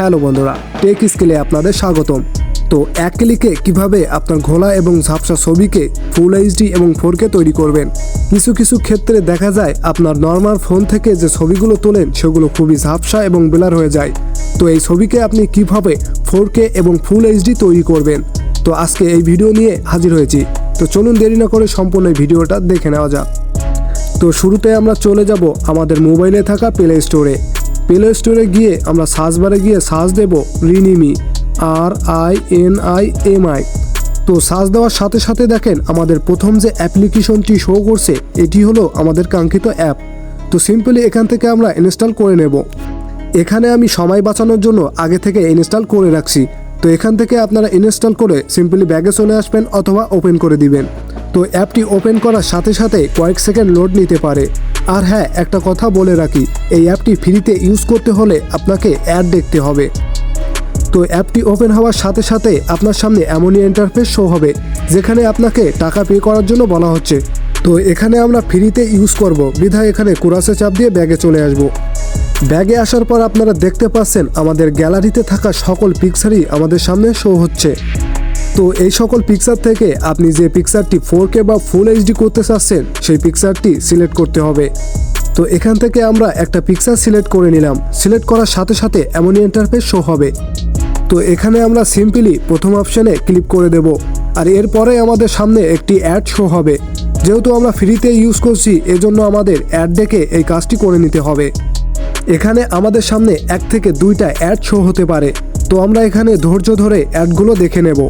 Hello বন্ধুরা, take স্কিলে আপনাদের স্বাগতম। তো এক ক্লিকে কিভাবে আপনার ঘোলা এবং ঝাপসা ছবিকে ফুল এইচডি এবং 4K তৈরি করবেন। কিছু ক্ষেত্রে দেখা যায় আপনার নর্মাল ফোন থেকে যে ছবিগুলো তোলেন সেগুলো খুবই ঝাপসা এবং ব্লার হয়ে যায়। তো এই ছবিকে আপনি কিভাবে 4K এবং ফুল এইচডি তৈরি করবেন, তো আজকে এই ভিডিও নিয়ে হাজির হয়েছি। তো চলুন দেরি না করে সম্পূর্ণ ভিডিওটা দেখে নেওয়া যাক। তো শুরুতে আমরা চলে যাব আমাদের মোবাইলে থাকা প্লে স্টোরে গিয়ে আমরা সার্চ বারে গিয়ে সার্চ দেব রিনিমি RINIMI। তো সার্চ দেওয়ার সাথে সাথে দেখেন আমাদের প্রথম যে অ্যাপ্লিকেশনটি শো করছে এটি হলো আমাদের কাঙ্ক্ষিত অ্যাপ। তো সিম্পলি এখান থেকে আমরা ইনস্টল করে নেব। এখানে আমি সময় বাঁচানোর জন্য আগে থেকে ইনস্টল করে রাখছি। তো এখান থেকে আপনারা ইনস্টল করে সিম্পলি ব্যাগে চলে আসবেন অথবা ওপেন করে দিবেন। তো অ্যাপটি ওপেন করার সাথে সাথে কয়েক সেকেন্ড লোড নিতে পারে। আর হ্যাঁ, একটা কথা বলে রাখি, এই অ্যাপটি ফ্রিতে ইউজ করতে হলে আপনাকে অ্যাড দেখতে হবে। তো অ্যাপটি ওপেন হওয়ার সাথে সাথে আপনার সামনে এমনই ইন্টারফেস শো হবে যেখানে আপনাকে টাকা পে করার জন্য বলা হচ্ছে। তো এখানে আমরা ফ্রিতে ইউজ করব বিধায় এখানে কুরাসে চাপ দিয়ে ব্যাগে চলে আসব। ব্যাগে আসার পর আপনারা দেখতে পাচ্ছেন আমাদের গ্যালারিতে থাকা সকল পিকচারই আমাদের সামনে শো হচ্ছে। তো এই সকল পিকচার থেকে আপনি যে পিকচারটি 4K বা ফুল এইচডি করতে চাচ্ছেন সেই পিকচারটি সিলেক্ট করতে হবে। তো এখান থেকে আমরা একটা পিকচার সিলেক্ট করে নিলাম। সিলেক্ট করার সাথে সাথে এমনই ইন্টারফেস শো হবে। তো এখানে আমরা সিম্পলি প্রথম অপশানে ক্লিক করে দেব। আর এরপরে আমাদের সামনে একটি অ্যাড শো হবে। যেহেতু আমরা ফ্রিতে ইউজ করছি এজন্য আমাদের অ্যাড দেখে এই কাজটি করে নিতে হবে। এখানে আমাদের সামনে 1 থেকে 2টা অ্যাড শো হতে পারে। তো আমরা এখানে ধৈর্য ধরে অ্যাডগুলো দেখে নেব।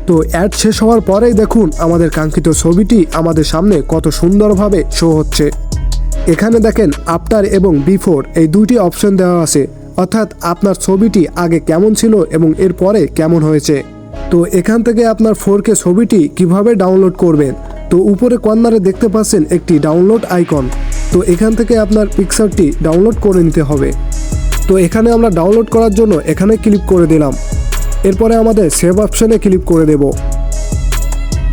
তো অ্যাড শেষ হওয়ার পরেই দেখুন আমাদের কাঙ্ক্ষিত ছবিটি আমাদের সামনে কত সুন্দরভাবে শো হচ্ছে। এখানে দেখেন আফটার এবং বিফোর এই দুইটি অপশন দেওয়া আছে, অর্থাৎ আপনার ছবিটি আগে কেমন ছিল এবং এর পরে কেমন হয়েছে। তো এখান থেকে আপনার 4K ছবিটি কিভাবে ডাউনলোড করবেন, তো উপরে কর্নারে দেখতে পাচ্ছেন একটি ডাউনলোড আইকন। তো এখান থেকে আপনার পিকচারটি ডাউনলোড করে নিতে হবে। তো এখানে আমরা ডাউনলোড করার জন্য এখানে ক্লিক করে দিলাম। এরপরে আমাদের সেভ অপশনে ক্লিক করে দেব।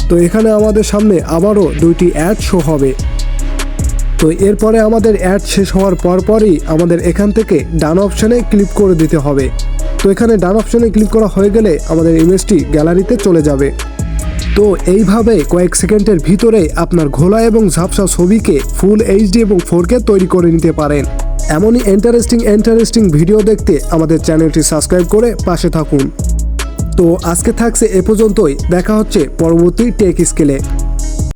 তো এখানে আমাদের সামনে আবারও 2টি অ্যাড শো হবে। তো এরপরে আমাদের অ্যাড শেষ হওয়ার পরই আমাদের এখান থেকে ডান অপশনে ক্লিক করে দিতে হবে। তো এখানে ডান অপশনে ক্লিক করা হয়ে গেলে আমাদের ইমেজটি গ্যালারিতে চলে যাবে। তো এইভাবে কয়েক সেকেন্ডের ভিতরে আপনার ঘোলা এবং ঝাপসা ছবিকে ফুল এইচডি এবং 4K তৈরি করে নিতে পারেন। এমনই ইন্টারেস্টিং ভিডিও দেখতে আমাদের চ্যানেলটি সাবস্ক্রাইব করে পাশে থাকুন। তো আজকে থাকছে এ পর্যন্তই, দেখা হচ্ছে পরবর্তী টেক স্কিলে।